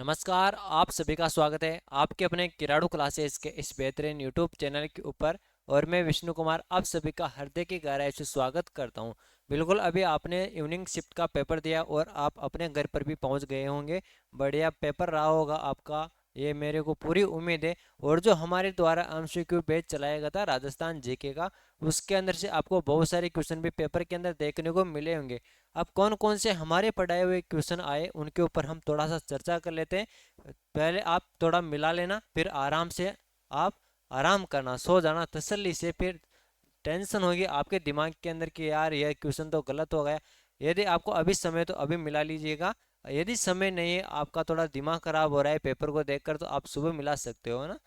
नमस्कार, आप सभी का स्वागत है आपके अपने किराड़ू क्लासेस के इस बेहतरीन यूट्यूब चैनल के ऊपर। और मैं विष्णु कुमार आप सभी का हृदय की गहराई से स्वागत करता हूं। बिल्कुल अभी आपने इवनिंग शिफ्ट का पेपर दिया और आप अपने घर पर भी पहुंच गए होंगे। बढ़िया पेपर रहा होगा आपका, ये मेरे को पूरी उम्मीद है। और जो हमारे द्वारा एमसीक्यू बैच चलाया गया था राजस्थान जीके का, उसके अंदर से आपको बहुत सारे क्वेश्चन भी पेपर के अंदर देखने को मिले होंगे। अब कौन कौन से हमारे पढ़ाए हुए क्वेश्चन आए उनके ऊपर हम थोड़ा सा चर्चा कर लेते हैं। पहले आप थोड़ा मिला लेना, फिर आराम से आप आराम करना, सो जाना तसल्ली से। फिर टेंशन होगी आपके दिमाग के अंदर कि यार यह क्वेश्चन तो गलत हो गया। यदि आपको अभी समय तो अभी मिला लीजिएगा। यदि समय नहीं है, आपका थोड़ा दिमाग खराब हो रहा है पेपर को देखकर, तो आप सुबह मिला सकते हो ना।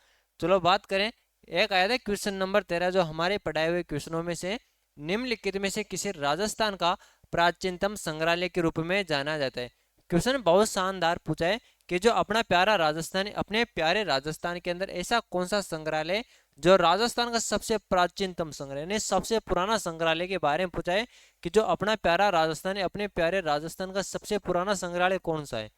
चलो बात करें। एक आया था क्वेश्चन नंबर 13, जो हमारे पढ़ाए हुए क्वेश्चनों में से निम्नलिखित में से किसी राजस्थान का प्राचीनतम संग्रहालय के रूप में जाना जाता है। क्वेश्चन बहुत शानदार पूछा है कि जो अपना प्यारा राजस्थान, अपने प्यारे राजस्थान के अंदर ऐसा कौन सा संग्रहालय जो राजस्थान का सबसे प्राचीनतम संग्रहालय, सबसे पुराना संग्रहालय के बारे में पूछा है कि जो अपना प्यारा राजस्थान है, अपने प्यारे राजस्थान का सबसे पुराना संग्रहालय कौन सा है।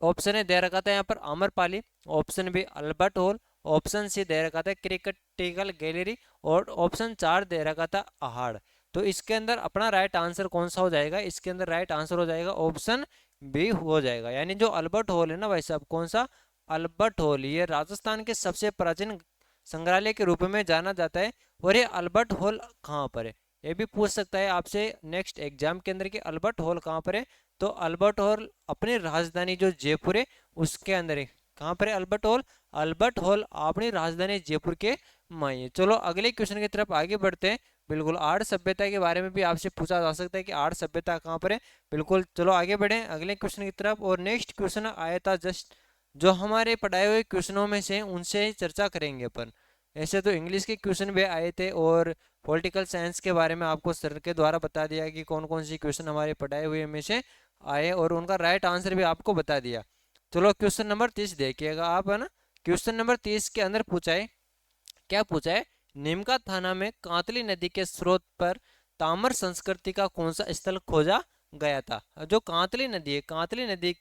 ऑप्शन ए दे रखा था यहाँ पर Amrapali, option B Albert Hall, option C दे रखा था क्रिकेटिकल गैलरी, और ऑप्शन 4 दे रखा था अहाड़। तो इसके अंदर अपना राइट आंसर कौन सा हो जाएगा, इसके अंदर राइट आंसर हो जाएगा ऑप्शन बी हो जाएगा। यानी जो अल्बर्ट हॉल है ना भाई साहब, कौन सा, अल्बर्ट हॉल, ये राजस्थान के सबसे प्राचीन संग्रहालय के रूप में जाना जाता है। और ये अल्बर्ट हॉल कहाँ पर है, ये भी पूछ सकता है आपसे नेक्स्ट एग्जाम के अंदर कि अल्बर्ट हॉल कहाँ पर है। तो अल्बर्ट हॉल अपनी राजधानी जो जयपुर है उसके अंदर है। कहाँ पर है अल्बर्ट हॉल, अल्बर्ट हॉल अपनी राजधानी जयपुर के माई है। चलो अगले क्वेश्चन की तरफ आगे बढ़ते हैं। बिल्कुल आर्य सभ्यता के बारे में भी आपसे पूछा जा सकता है कि आर्य सभ्यता कहाँ पर है। बिल्कुल चलो आगे बढ़े अगले क्वेश्चन की तरफ। और नेक्स्ट क्वेश्चन आया था जस्ट जो हमारे पढ़ाए हुए क्वेश्चनों में से उनसे चर्चा करेंगे अपन। ऐसे तो इंग्लिश के क्वेश्चन भी आए थे और पॉलिटिकल साइंस के बारे में आपको सर के द्वारा बता दिया कि कौन कौन सी क्वेश्चन हमारे पढ़ाए हुए में से आए, और उनका राइट आंसर भी आपको बता दिया। चलो क्वेश्चन नंबर 30 देखिएगा आप, है ना। क्वेश्चन नंबर 30 के अंदर पूछा है, क्या पूछा है, नीमका थाना में कांतली नदी के स्रोत पर ताम्र संस्कृति का कौन सा स्थल खोजा गया था। जो कांतली नदी है, कांतली नदी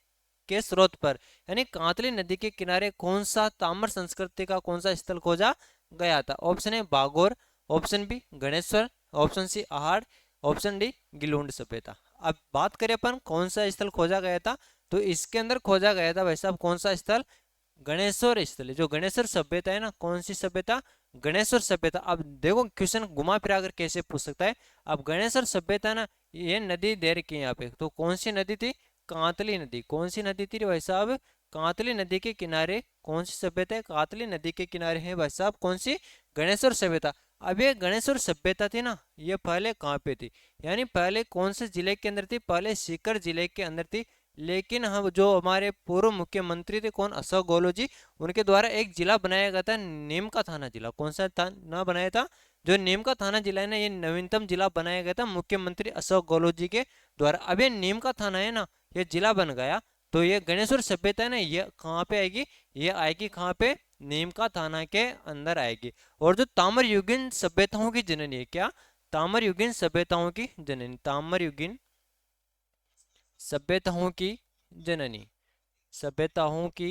के स्रोत पर यानी कांतली नदी के किनारे कौन सा ताम्र संस्कृति का कौन सा स्थल खोजा गया था। Option A Bagor, option B Ganeshwar, option C Ahar, option D Gilund सभ्यता। अब बात करें अपन कौन सा स्थल खोजा गया था, तो इसके अंदर खोजा गया था भाई साहब कौन सा स्थल, गणेश्वर स्थल। जो गणेश्वर सभ्यता है ना, कौन सी सभ्यता, गणेश्वर सभ्यता। अब देखो क्वेश्चन घुमा फिरा कर कैसे पूछ सकता है। अब गणेश्वर सभ्यता ना, ये नदी दे रखी है यहाँ पे, तो कौन सी नदी थी, कांतली नदी। कौन सी नदी थी भाई साहब, कांतली नदी के किनारे कौन सी सभ्यता है, कांतली नदी के किनारे है भाई साहब कौन सी, गणेश्वर सभ्यता। अब ये गणेश्वर सभ्यता थी ना, ये पहले कहाँ पे थी, यानी पहले कौन से जिले के अंदर थी, पहले सीकर जिले के अंदर थी। लेकिन हम जो हमारे पूर्व मुख्यमंत्री थे कौन, अशोक गहलोत जी, उनके द्वारा एक जिला बनाया गया था नीम का थाना जिला। कौन सा थाना बनाया था, जो नीम का थाना जिला है ना, ये नवीनतम जिला बनाया गया था मुख्यमंत्री अशोक गहलोत जी के द्वारा। अब ये नीम का थाना है ना, ये जिला बन गया। तो ये गणेश्वर सभ्यता है ना, ये कहाँ पे आएगी, ये आएगी कहाँ पे, नीम का थाना के अंदर आएगी। और जो ताम्र युगीन सभ्यताओं की जननी है, क्या, ताम्र युगीन सभ्यताओं की जननी, ताम्र युगीन सभ्यताओं की जननी, सभ्यताओं की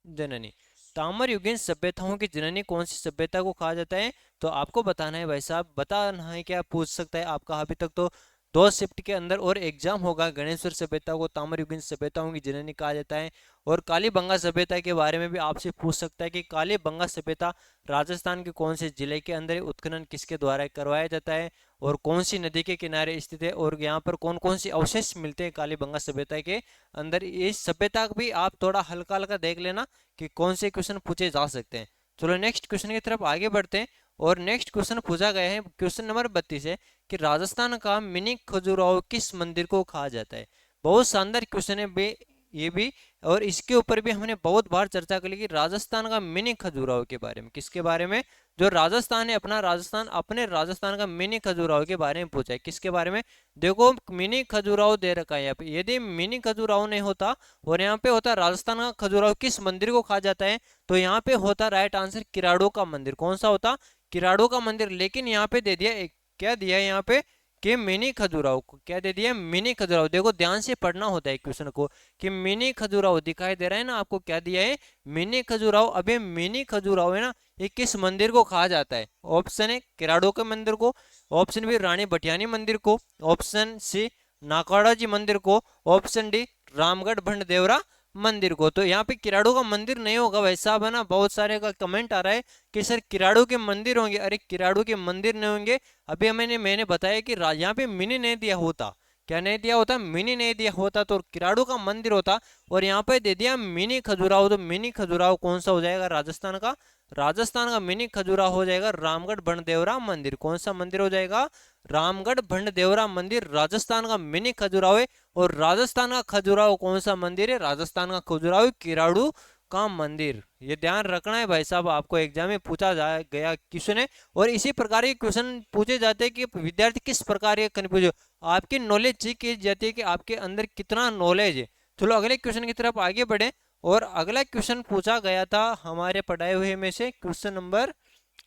जननी, ताम्र युगीन सभ्यताओं की जननी कौन सी सभ्यता को कहा जाता है। तो आपको बताना है भाई साहब, बताना है क्या पूछ सकता है आपका। अभी तक तो दो शिफ्ट के अंदर और एग्जाम होगा। गणेश्वर सभ्यता को ताम्र युगीन सभ्यताओं की जननी कहा जाता है। और कालीबंगा सभ्यता के बारे में भी आपसे पूछ सकता है कि कालीबंगा सभ्यता राजस्थान के कौन से जिले के अंदर उत्खनन किसके द्वारा करवाया जाता है, और कौन सी नदी के किनारे स्थित है, और यहाँ पर कौन कौन सी अवशेष मिलते हैं कालीबंगा सभ्यता के अंदर। इस सभ्यता भी आप थोड़ा हल्का हल्का देख लेना कि कौन से क्वेश्चन पूछे जा सकते हैं। चलो नेक्स्ट क्वेश्चन की तरफ आगे बढ़ते हैं। और नेक्स्ट क्वेश्चन पूछा गया है, क्वेश्चन नंबर 32 है कि राजस्थान का मिनी खजुराहो किस मंदिर को कहा जाता है। बहुत शानदार क्वेश्चन है ये भी। और इसके ऊपर भी हमने बहुत बार चर्चा कर ली कि राजस्थान का मिनी खजुराहो के बारे में, किसके बारे में, जो राजस्थान है अपना, राजस्थान अपने राजस्थान का मिनी खजुराहो के बारे में पूछा है। किसके बारे में, देखो मिनी खजुराहो दे रखा है यहाँ पे। यदि मिनी खजुराहो नहीं होता और यहाँ पे होता राजस्थान का खजुराहो किस मंदिर को कहा जाता है, तो यहाँ पे होता राइट आंसर किराड़ो का मंदिर। कौन सा होता, किराड़ो का मंदिर। लेकिन यहाँ पे दे दिया क्या दिया है यहाँ पे, कि मिनी खजुराहो को क्या दे दिया, मिनी खजुराहो। देखो ध्यान से पढ़ना होता है क्वेश्चन को, कि मिनी खजुराहो दिखाई दे रहा है ना आपको, क्या दिया है, मिनी खजुराहो। अब ये मिनी खजुराहो है ना, ये किस मंदिर को कहा जाता है? ऑप्शन ए किराड़ो के मंदिर को, ऑप्शन बी रानी भटियानी मंदिर को, ऑप्शन सी नाकाड़ा जी मंदिर को, ऑप्शन डी रामगढ़ भंड देवरा मंदिर को। तो यहाँ पे किराड़ू का मंदिर नहीं होगा भाई साहब, है ना। बहुत सारे का कमेंट आ रहा है कि सर किराड़ू के मंदिर होंगे। अरे किराड़ू के मंदिर नहीं होंगे। अभी मैंने बताया कि यहाँ पे मिनी नहीं दिया होता, क्या नहीं दिया होता, मिनी नहीं दिया होता तो किराड़ू का मंदिर होता, और यहाँ पे दे दिया मिनी खजुराहो। तो मिनी खजुराहो कौन सा हो जाएगा, राजस्थान का? राजस्थान का मिनी खजुराहो हो जाएगा रामगढ़ भंडदेवरा मंदिर। कौन सा मंदिर हो जाएगा, रामगढ़ भंडदेवरा मंदिर राजस्थान का मिनी खजुराहो है। और राजस्थान का खजुराहो कौन सा मंदिर है, राजस्थान का खजुराहो किराड़ू का मंदिर। ये ध्यान रखना है भाई साहब, आपको एग्जाम में पूछा गया क्वेश्चन है। और इसी प्रकार के क्वेश्चन पूछे जाते हैं कि विद्यार्थी किस प्रकार के कंफ्यूज, आपकी नॉलेज चेक की जाती है कि आपके अंदर कितना नॉलेज है। चलो अगले क्वेश्चन की तरफ आगे बढ़े। और अगला क्वेश्चन पूछा गया था हमारे पढ़ाए हुए में से, क्वेश्चन नंबर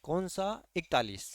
कौन सा, 41।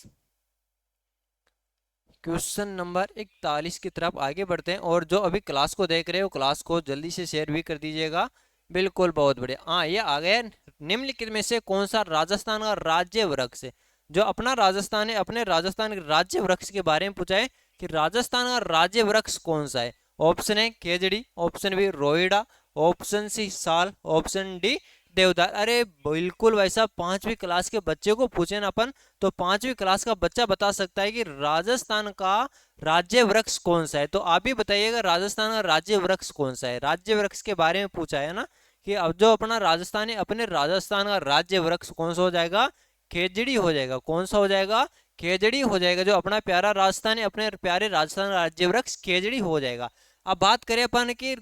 क्वेश्चन नंबर 41 की तरफ आगे बढ़ते हैं। और जो अभी क्लास को देख रहे हो, क्लास को जल्दी से शेयर भी कर दीजिएगा। बिल्कुल, बहुत बढ़िया। हाँ, ये आ गया। निम्नलिखित में से कौन सा राजस्थान का राज्य वृक्ष है? जो अपना राजस्थान है, अपने राजस्थान के राज्य वृक्ष के बारे में पूछा है कि राजस्थान का राज्य वृक्ष कौन सा है। ऑप्शन है खेजड़ी, option B Rohira, option C साल, ऑप्शन डी देवदार। अरे बिल्कुल भाई साहब, 5वीं क्लास के बच्चे को पूछे ना अपन, तो 5वीं क्लास का बच्चा बता सकता है कि राजस्थान का राज्य वृक्ष कौन सा है। तो आप भी बताइएगा राजस्थान का राज्य वृक्ष कौन सा है। राज्य वृक्ष के बारे में पूछा है ना, कि अब जो अपना राजस्थान है, अपने राजस्थान का राज्य वृक्ष कौन सा हो जाएगा, खेजड़ी हो जाएगा। कौन सा हो जाएगा, खेजड़ी हो जाएगा। जो अपना प्यारा राजस्थान है, अपने प्यारे राजस्थान का राज्य वृक्ष खेजड़ी हो जाएगा। अब बात करें अपन की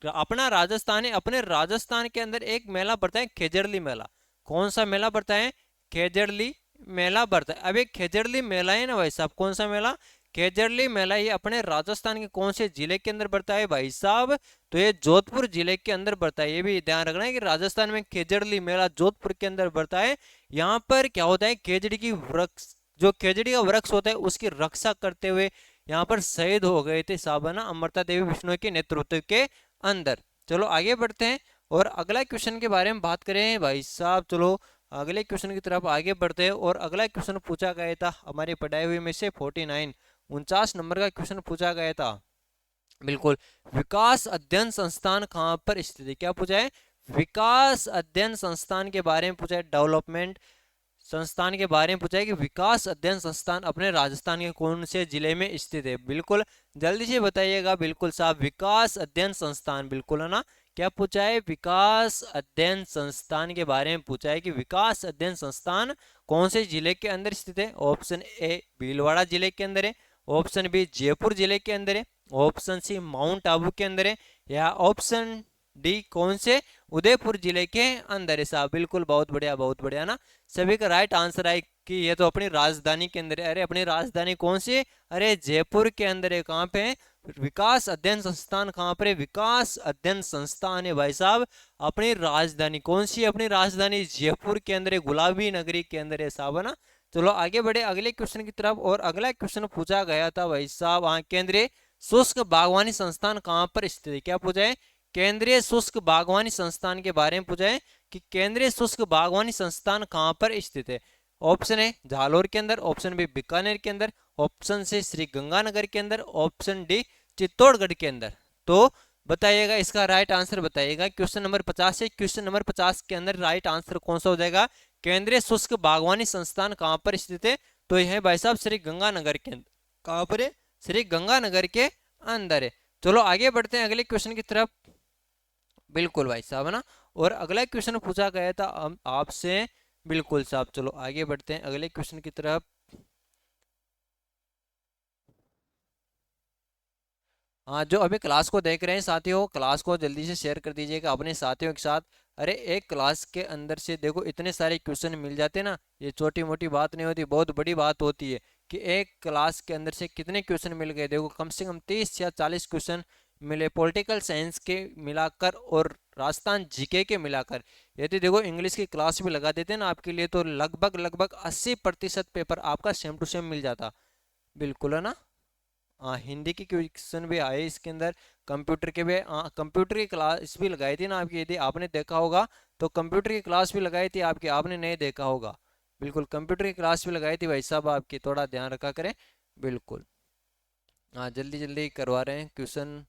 अपना राजस्थान है, अपने राजस्थान के अंदर एक मेला पड़ता है खेजड़ली मेला। कौन सा मेला पड़ता है, खेजड़ली मेला पड़ता है। अब एक खेजड़ली मेला है ना भाई साहब, कौन सा मेला, खेजड़ली मेला। ये अपने राजस्थान के कौन से जिले के अंदर पड़ता है भाई साहब, तो ये जोधपुर जिले के अंदर पड़ता है। ये भी ध्यान रखना है कि राजस्थान में खेजड़ली मेला जोधपुर के अंदर पड़ता है। यहाँ पर क्या होता है, खेजड़ी की वृक्ष, जो खेजड़ी का वृक्ष होता है उसकी रक्षा करते हुए यहाँ पर शहीद हो गए थे साहब, है ना, अमृता देवी बिश्नोई के नेतृत्व के अंदर। चलो आगे बढ़ते हैं और अगला क्वेश्चन के बारे में बात करें भाई साहब। चलो अगले क्वेश्चन की तरफ आगे बढ़ते हैं। और अगला क्वेश्चन पूछा गया था हमारे पढ़ाए हुए में से 49 नंबर का क्वेश्चन पूछा गया था। बिल्कुल, विकास अध्ययन संस्थान कहाँ पर स्थित है? क्या पूछा है, विकास अध्ययन संस्थान के बारे में पूछा है, डेवलपमेंट संस्थान के बारे में पूछा है कि विकास अध्ययन संस्थान अपने राजस्थान के कौन से जिले में स्थित है। बिल्कुल जल्दी से बताइएगा। बिल्कुल साहब, विकास अध्ययन संस्थान, बिल्कुल है ना। क्या पूछा है, विकास अध्ययन संस्थान के बारे में पूछा है कि विकास अध्ययन संस्थान कौन से जिले के अंदर स्थित है। ऑप्शन ए भीलवाड़ा जिले के अंदर है, ऑप्शन बी जयपुर जिले के अंदर है, ऑप्शन सी माउंट आबू के अंदर है, या ऑप्शन डी कौन से, उदयपुर जिले के अंदर है साहब। बिल्कुल, बहुत बढ़िया, बहुत बढ़िया ना। सभी का राइट आंसर है कि ये तो अपनी राजधानी के अंदर है। अरे अपनी राजधानी कौन सी है, अरे जयपुर के अंदर है। कहाँ पे है, विकास अध्ययन संस्थान कहाँ पर है, विकास अध्ययन संस्थान है भाई साहब अपनी राजधानी। कौन सी है, अपनी राजधानी जयपुर के अंदर है, गुलाबी नगरी के अंदर है साहब, है ना। चलो आगे बढ़े अगले क्वेश्चन की तरफ। और अगला क्वेश्चन पूछा गया था भाई साहब, हाँ, केंद्रीय शुष्क बागवानी संस्थान कहाँ पर स्थित है। क्या पूछा है, केंद्रीय शुष्क बागवानी संस्थान के बारे में पूछा है कि केंद्रीय शुष्क बागवानी संस्थान कहाँ पर स्थित है। ऑप्शन है झालोर के अंदर, ऑप्शन बी बीकानेर के अंदर, ऑप्शन सी श्री गंगानगर के अंदर, ऑप्शन डी चित्तौड़गढ़ के अंदर। तो बताइएगा इसका राइट आंसर बताइएगा। क्वेश्चन नंबर 50 है, क्वेश्चन नंबर 50 के अंदर राइट आंसर कौन सा हो जाएगा, केंद्रीय शुष्क बागवानी संस्थान कहाँ पर स्थित है। तो यह है भाई साहब श्री गंगानगर के अंदर। कहाँ पर है, श्री गंगानगर के अंदर है। चलो आगे बढ़ते हैं अगले क्वेश्चन की तरफ। बिल्कुल भाई साहब, है ना। और अगला क्वेश्चन पूछा गया था आपसे। बिल्कुल साहब, चलो आगे बढ़ते हैं अगले क्वेश्चन की तरफ। हाँ, जो अभी क्लास को देख रहे हैं साथियों, क्लास को जल्दी से शेयर कर दीजिएगा अपने साथियों के साथ। अरे एक क्लास के अंदर से देखो इतने सारे क्वेश्चन मिल जाते हैं ना, ये छोटी मोटी बात नहीं होती, बहुत बड़ी बात होती है कि एक क्लास के अंदर से कितने क्वेश्चन मिल गए। देखो कम से कम 30 या 40 क्वेश्चन मिले पॉलिटिकल साइंस के मिलाकर और राजस्थान जीके के मिलाकर। यदि देखो इंग्लिश की क्लास भी लगा देते ना आपके लिए, तो लगभग लगभग 80% पेपर आपका सेम टू सेम मिल जाता। बिल्कुल, है ना। हाँ, हिंदी की क्वेश्चन भी आए इसके अंदर, कंप्यूटर के भी। हाँ, कंप्यूटर की क्लास भी लगाई थी ना आपकी, यदि आपने देखा होगा तो कंप्यूटर की क्लास भी लगाई थी आपकी, आपने नहीं देखा होगा। बिल्कुल, कंप्यूटर की क्लास भी लगाई थी भाई साहब आपकी, थोड़ा ध्यान रखा करें। बिल्कुल। हाँ, जल्दी जल्दी करवा रहे हैं क्वेश्चन।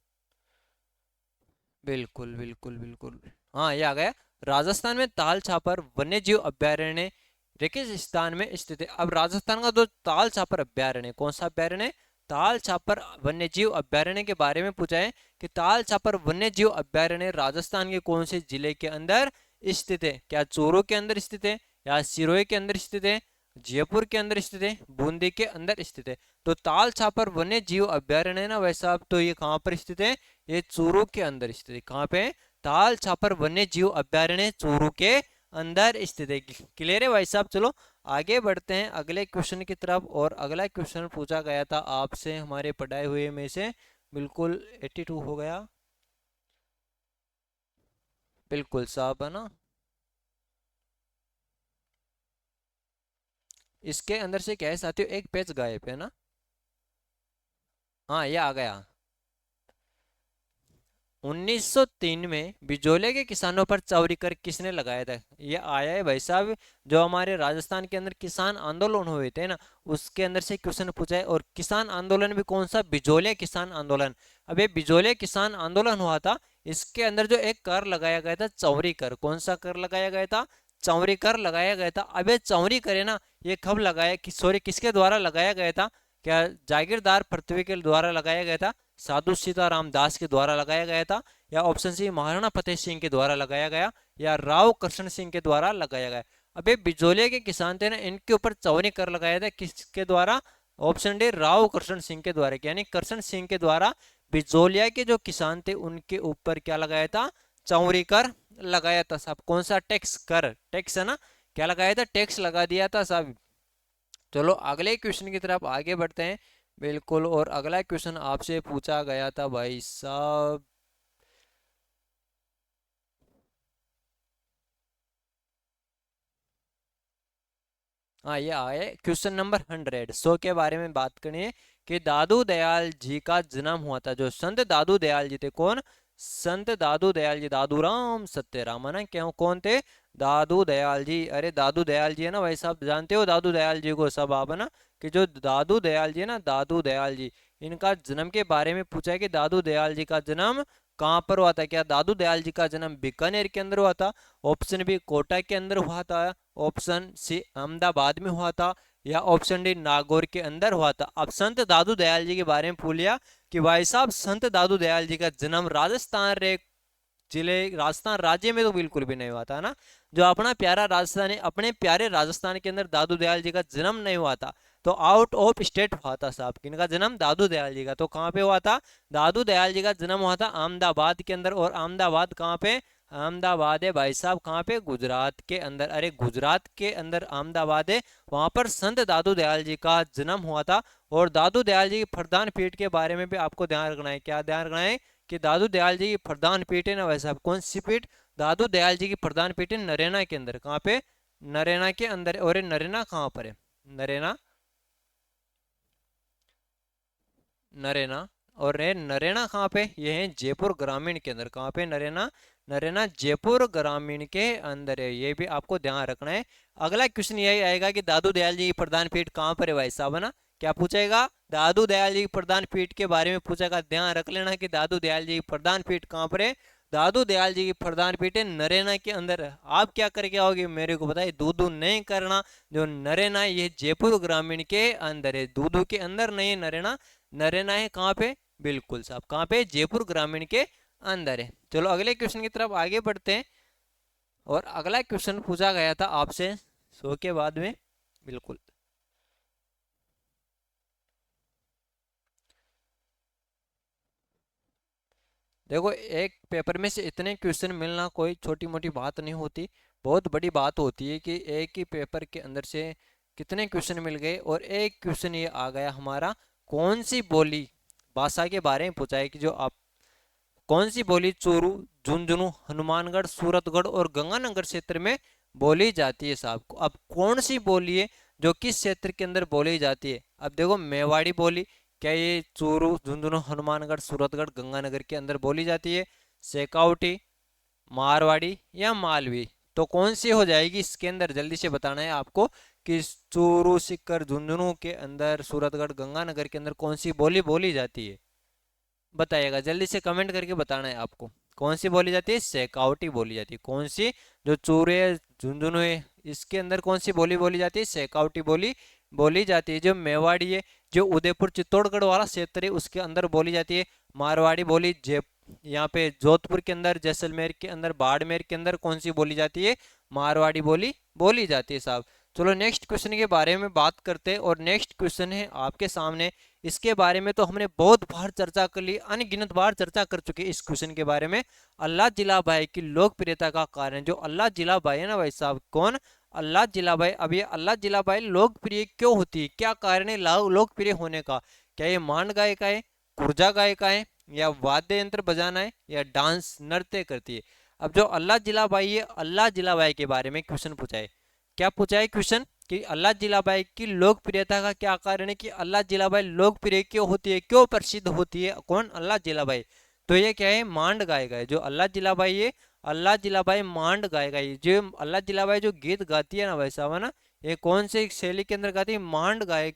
बिल्कुल बिल्कुल बिल्कुल। हाँ, ये आ गया। राजस्थान में ताल छापर वन्य जीव अभ्यारण्य रेगिस्तान में स्थित है। अब राजस्थान का जो ताल छापर अभ्यारण्य, कौन सा अभ्यारण्य है? ताल छापर वन्य जीव अभ्यारण्य के बारे में पूछा है कि ताल छापर वन्य जीव अभ्यारण्य राजस्थान के कौन से जिले के अंदर स्थित है? क्या चूरू के अंदर स्थित है, या सिरोही के अंदर स्थित है, जयपुर के अंदर स्थित है, बूंदी के अंदर स्थित है? तो ताल छापर वन्य जीव अभ्यारण्य है ना वैसा, अब तो ये कहाँ पर स्थित है? ये चूरू के अंदर स्थित है। कहाँ पे? ताल छापर वन्य जीव अभ्यारण्य चूरू के अंदर स्थित है। क्लियर है भाई साहब? चलो आगे बढ़ते हैं अगले क्वेश्चन की तरफ। और अगला क्वेश्चन पूछा गया था आपसे हमारे पढ़ाए हुए में से। बिल्कुल 82 हो गया। बिल्कुल साहब, है ना? इसके अंदर से क्या है साथियों, एक पेज गायब है ना। हाँ, ये आ गया। 1903 में बिजोले के किसानों पर चौरी कर किसने लगाया था? ये आया है भाई साहब, जो हमारे राजस्थान के अंदर किसान आंदोलन हुए थे ना, उसके अंदर से क्वेश्चन पूछा है। और किसान आंदोलन भी कौन सा? बिजोले किसान आंदोलन। अब ये बिजोले किसान आंदोलन हुआ था, इसके अंदर जो एक कर लगाया गया था चौरी कर, कौन सा कर लगाया गया था? चौरी कर लगाया गया था। अब ये चौरी कर है ना, ये कब लगाया कि सॉरी किसके द्वारा लगाया गया था? क्या जागीरदार पृथ्वी के द्वारा लगाया गया था, साधु सीताराम दास के द्वारा लगाया गया था, या ऑप्शन सी महाराणा फतेह सिंह के द्वारा लगाया गया, या राव कृष्ण सिंह के द्वारा लगाया गया? अबे बिजोलिया के किसान थे ना, इनके ऊपर चौनी कर लगाया था, किसके द्वारा? ऑप्शन डी राव कृष्ण सिंह के द्वारा। यानी कृष्ण सिंह के द्वारा बिजोलिया के जो किसान थे उनके ऊपर क्या लगाया था? चौरी कर लगाया था साहब। कौन सा? टैक्स कर, टैक्स है ना, क्या लगाया था? टैक्स लगा दिया था साहब। चलो अगले क्वेश्चन की तरफ आगे बढ़ते हैं। बिल्कुल, और अगला क्वेश्चन आपसे पूछा गया था भाई साहब। हाँ, ये आए क्वेश्चन नंबर 100, 100 के बारे में बात करनी है कि दादू दयाल जी का जन्म हुआ था। जो संत दादू दयाल जी थे, कौन? संत दादू दयाल जी, दादू राम सत्य राम, है ना? क्यों, कौन थे? दादू दयाल जी। अरे दादू दयाल जी है ना भाई साहब, जानते हो दादू दयाल जी को सब आप, है ना? कि जो दादू दयाल जी है ना, दादू दयाल जी, इनका जन्म के बारे में पूछा है कि दादू दयाल जी का जन्म कहाँ पर हुआ था? क्या दादू दयाल जी का जन्म बीकानेर के अंदर हुआ था? ऑप्शन बी कोटा के अंदर हुआ था, ऑप्शन सी अहमदाबाद में हुआ था, या ऑप्शन डी नागौर के अंदर हुआ था? अब संत दादू दयाल जी के बारे में पूछ लिया कि भाई साहब संत दादू दयाल जी का जन्म राजस्थान रे जिले, राजस्थान राज्य में तो बिल्कुल भी नहीं हुआ था ना। जो अपना प्यारा राजस्थान है, अपने प्यारे राजस्थान के अंदर दादू दयाल जी का जन्म नहीं हुआ था, तो आउट ऑफ स्टेट हुआ था साहब। किनका जन्म? दादू दयाल जी का। तो कहाँ पे हुआ था? दादू दयाल जी का जन्म हुआ था अहमदाबाद के अंदर। और अहमदाबाद कहाँ पे? अहमदाबाद है भाई साहब, कहाँ पे? गुजरात के अंदर। अरे गुजरात के अंदर अहमदाबाद है, वहां पर संत दादू दयाल जी का जन्म हुआ था। और दादू दयाल जी की प्रधान पीठ के बारे में भी आपको ध्यान रखना है। क्या ध्यान रखना है? कि दादू दयाल जी की प्रधान पीठ है ना भाई साहब, कौन सी पीठ? दादू दयाल जी की प्रधान पीठ है नरेना के अंदर। कहाँ पे? नरेना के अंदर। और ये नरेना कहाँ पर है? नरेना, नरेना। और ये नरेना कहाँ पे? ये है जयपुर ग्रामीण के अंदर। कहाँ पे? नरेना, नरेना जयपुर ग्रामीण के अंदर है, ये भी आपको ध्यान रखना है। अगला क्वेश्चन यही आएगा कि दादू दयाल जी की प्रधान पीठ कहाँ पर है भाई साहब, है ना? क्या पूछेगा? दादू दयाल जी की प्रधान पीठ के बारे में पूछेगा। ध्यान रख लेना कि दादू दयाल जी की प्रधान पीठ कहाँ पर है। दादू दयाल जी की प्रधान पीठ है नरेना के अंदर। आप क्या करके आओगे मेरे को बताइए, दूधू नहीं करना। जो नरेना, ये जयपुर ग्रामीण के अंदर है, दूधू के अंदर नहीं है नरेना। नरेना है कहाँ पे? बिल्कुल साहब, कहाँ पे? जयपुर ग्रामीण के अंदर है। चलो अगले क्वेश्चन की तरफ आगे बढ़ते हैं। और अगला क्वेश्चन पूछा गया था आपसे 100 के बाद में। बिल्कुल। देखो, एक पेपर में से इतने क्वेश्चन मिलना कोई छोटी मोटी बात नहीं होती, बहुत बड़ी बात होती है कि एक ही पेपर के अंदर से कितने क्वेश्चन मिल गए। और एक क्वेश्चन ये आ गया हमारा, कौन सी बोली भाषा के बारे में पूछा है कि जो आप, कौन सी बोली चूरू, झुंझुनू, हनुमानगढ़, सूरतगढ़ और गंगानगर क्षेत्र में बोली जाती है साहब? अब कौन सी बोली है जो किस क्षेत्र के अंदर बोली जाती है? अब देखो, मेवाड़ी बोली, क्या ये चूरू, झुंझुनू, हनुमानगढ़, सूरतगढ़, गंगानगर के अंदर बोली जाती है? शेखावटी, मारवाड़ी या मालवी? तो कौन सी हो जाएगी इसके अंदर, जल्दी से बताना है आपको कि चूरू, सीकर, झुंझुनू के अंदर, सूरतगढ़, गंगानगर के अंदर कौन सी बोली बोली जाती है? बताइएगा, जल्दी से कमेंट करके बताना है आपको। कौन सी बोली जाती है? शेखावटी बोली जाती है। कौन सी? जो चूरू है, झुंझुनू है, इसके अंदर कौन सी बोली बोली जाती है? शेखावटी बोली बोली जाती है। जो मेवाड़ी है, जो उदयपुर चित्तौड़गढ़ वाला क्षेत्र है, उसके अंदर बोली जाती है मारवाड़ी बोली। जय यहाँ पे जोधपुर के अंदर, जैसलमेर के अंदर, बाड़मेर के अंदर कौन सी बोली जाती है? मारवाड़ी बोली बोली जाती है साहब। चलो नेक्स्ट क्वेश्चन के बारे में बात करते हैं, और नेक्स्ट क्वेश्चन है आपके सामने। इसके बारे में तो हमने बहुत बार चर्चा कर ली, अनगिनत बार चर्चा कर चुके इस क्वेश्चन के बारे में। अल्लाह जिलाबाई की लोकप्रियता का कारण, जो अल्लाह जिलाबाई है ना भाई साहब, कौन? अल्लाह जिलाबाई। अब ये अल्लाह जिलाबाई लोकप्रिय क्यों होती है, क्या कारण है लोकप्रिय होने का? क्या ये मांड गायिका है, कुर्जा गायिका है, या वाद्य यंत्र बजाना है, या डांस नृत्य करती है? अब जो अल्लाह जिलाबाई है, अल्लाह जिलाबाई के बारे में क्वेश्चन पूछा है। क्या पूछा है क्वेश्चन? कि अल्लाह जिलाबाई की लोकप्रियता का क्या कारण है, कि अल्लाह जिलाबाई लोकप्रिय क्यों होती है, क्यों प्रसिद्ध होती है? कौन? अल्लाह जिलाबाई। तो ये क्या है? मांड गायिका है। जो अल्लाह जिलाबाई है, अल्लाह जिलाबाई मांड गायिका है। जो अल्लाह जिलाबाई जो गीत गाती है ना भाई साहब, है ना, ये कौन से शैली के अंदर गाती है? मांड गायक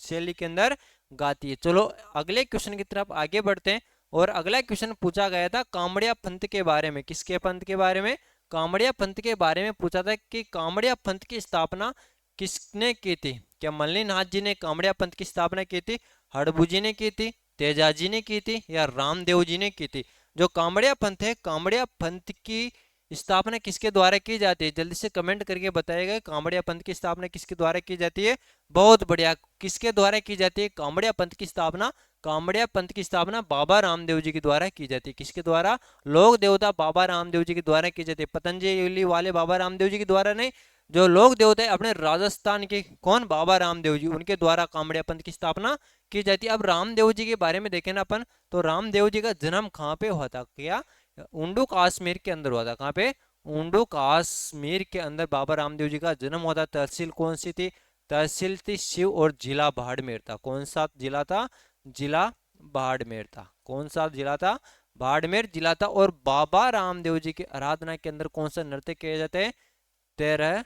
शैली के अंदर गाती है। चलो अगले क्वेश्चन की तरफ आगे बढ़ते हैं। और अगला क्वेश्चन पूछा गया था कामड़िया पंथ के बारे में। किसके पंथ के बारे में? कामड़िया पंथ के बारे में पूछा था कि कामड़िया पंथ की स्थापना किसने की थी? क्या मल्लिनाथ जी ने कामड़िया पंथ की स्थापना की थी, हड़बू जी ने की थी, तेजाजी ने की थी, या रामदेव जी ने की थी? जो कामड़िया पंथ है, कामड़िया पंथ की स्थापना किसके द्वारा की जाती है? जल्दी से कमेंट करके बताइएगा, कामड़िया पंथ की स्थापना किसके द्वारा की जाती है? बहुत बढ़िया। किसके द्वारा की जाती है कामड़िया पंथ की स्थापना? कामड़िया पंथ की स्थापना बाबा रामदेव जी के द्वारा की जाती है। किसके द्वारा? लोक देवता बाबा रामदेव जी के द्वारा की जाती है। पतंजलि वाले बाबा रामदेव जी के द्वारा नहीं, जो लोक देवता है अपने राजस्थान के, कौन? बाबा रामदेव जी, उनके द्वारा कामड़िया पंथ की स्थापना की जाती है। अब रामदेव जी के बारे में देखें ना अपन, तो रामदेव जी का जन्म कहाँ पे हुआ था? क्या? उंडू कश्मीर के अंदर हुआ था। कहाँ पे? उंडू कश्मीर के अंदर बाबा रामदेव जी का जन्म हुआ था। तहसील कौन सी थी? तहसील थी शिव, और जिला बाड़मेर था। कौन सा जिला था? जिला बाड़मेर था। कौन सा जिला था? बाड़मेर जिला था। और बाबा रामदेव जी की आराधना के अंदर कौन सा नृत्य किया जाता है? तेरह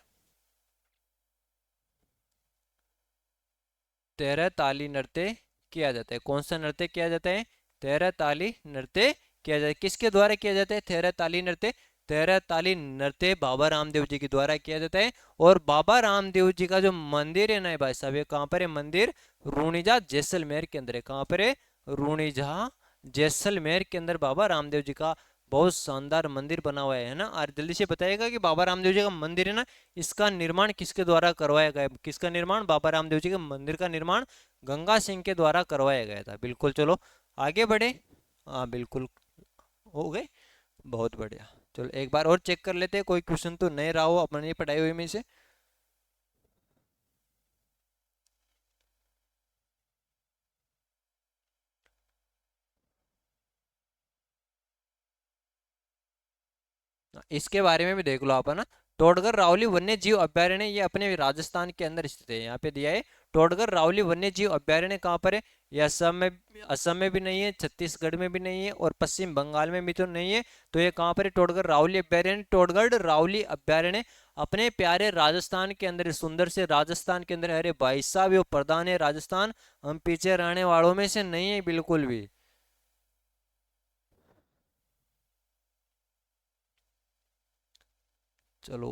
तेरह ताली नृत्य किया जाता है। कौन सा नृत्य किया जाता है? तेरह ताली नृत्य किया जाता है। किसके द्वारा किया जाता है तेरह ताली नृत्य? तेरह ताली नृत्य बाबा रामदेव जी के द्वारा किया जाता है। और बाबा रामदेव जी का जो मंदिर है ना भाई साहब, ये कहाँ पर है मंदिर? रूणीजा जैसलमेर के अंदर है। कहाँ पर है? रूणीजा जैसलमेर के अंदर बाबा रामदेव जी का बहुत शानदार मंदिर बना हुआ है ना। और जल्दी से बताइएगा कि बाबा रामदेव जी का मंदिर है ना, इसका निर्माण किसके द्वारा करवाया गया? किसका निर्माण? बाबा रामदेव जी के मंदिर का निर्माण गंगा सिंह के द्वारा करवाया गया था। बिल्कुल। चलो आगे बढ़े। हाँ बिल्कुल, हो गए। बहुत बढ़िया। चलो एक बार और चेक कर लेते हैं, कोई क्वेश्चन तो नहीं रहा हो अपने पढ़ाई हुई में से। इसके बारे में भी देख लो आप, है ना। टोडगर रावली वन्य जीव अभ्यारण्य, ये अपने राजस्थान के अंदर स्थित है। यहाँ पे दिया है टोडगर रावली वन्य जीव अभ्यारण्य कहाँ पर है? ये असम में भी नहीं है, छत्तीसगढ़ में भी नहीं है, और पश्चिम बंगाल में भी तो नहीं है। तो ये कहाँ पर है? टोडगर रावली अभ्यारण्य। टोडगढ़ रावली अभ्यारण्य अपने प्यारे राजस्थान के अंदर, सुंदर से राजस्थान के अंदर। अरे भाई साहब, ये प्रधान है राजस्थान, हम पीछे रहने वालों में से नहीं है बिल्कुल भी। चलो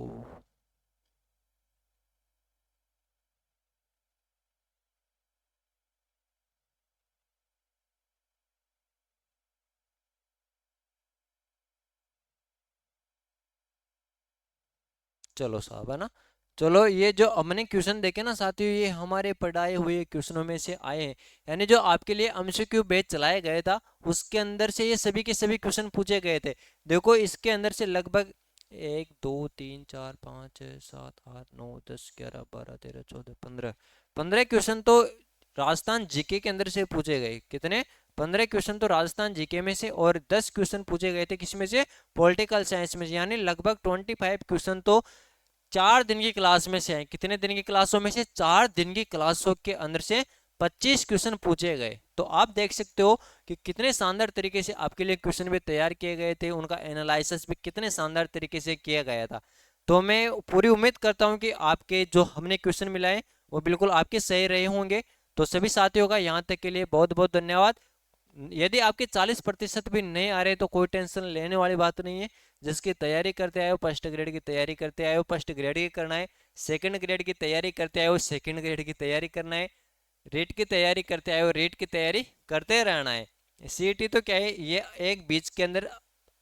चलो साहब, है ना। चलो ये जो हमने क्वेश्चन देखे ना साथियों, ये हमारे पढ़ाए हुए क्वेश्चनों में से आए हैं। यानी जो आपके लिए एमसीक्यू बैच चलाया गया था, उसके अंदर से ये सभी के सभी क्वेश्चन पूछे गए थे। देखो इसके अंदर से लगभग 1 2 3 4 5 6 7 8 9 10 11 12 13 14 15 15 क्वेश्चन तो राजस्थान जीके के अंदर से पूछे गए। कितने? 15 क्वेश्चन तो राजस्थान जीके में से, और 10 क्वेश्चन पूछे गए थे किसमें से? पॉलिटिकल साइंस में से। यानी लगभग 25 क्वेश्चन तो 4 दिन की क्लास में से है। कितने दिन की क्लासों में से? 4 दिन की क्लासों के अंदर से 25 क्वेश्चन पूछे गए। तो आप देख सकते हो कि कितने शानदार तरीके से आपके लिए क्वेश्चन भी तैयार किए गए थे, उनका एनालिसिस भी कितने शानदार तरीके से किया गया था। तो मैं पूरी उम्मीद करता हूं कि आपके जो हमने क्वेश्चन मिलाए वो बिल्कुल आपके सही रहे होंगे। तो सभी साथियों का यहाँ तक के लिए बहुत बहुत धन्यवाद। यदि आपके 40% भी नहीं आ रहे तो कोई टेंशन लेने वाली बात नहीं है। जिसकी तैयारी करते आए हो, फर्स्ट ग्रेड की तैयारी करते आए हो, फर्स्ट ग्रेड की करना है। सेकंड ग्रेड की तैयारी करते आए हो, सेकंड ग्रेड की तैयारी करना है। रेट की तैयारी करते आए हो, रेट की तैयारी करते रहना है। सीईटी तो क्या है, ये एक बीच के अंदर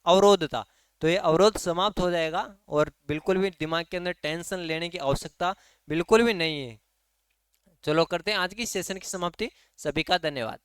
अवरोध था, तो ये अवरोध समाप्त हो जाएगा और बिल्कुल भी दिमाग के अंदर टेंशन लेने की आवश्यकता बिल्कुल भी नहीं है। चलो करते हैं आज की सेशन की समाप्ति। सभी का धन्यवाद।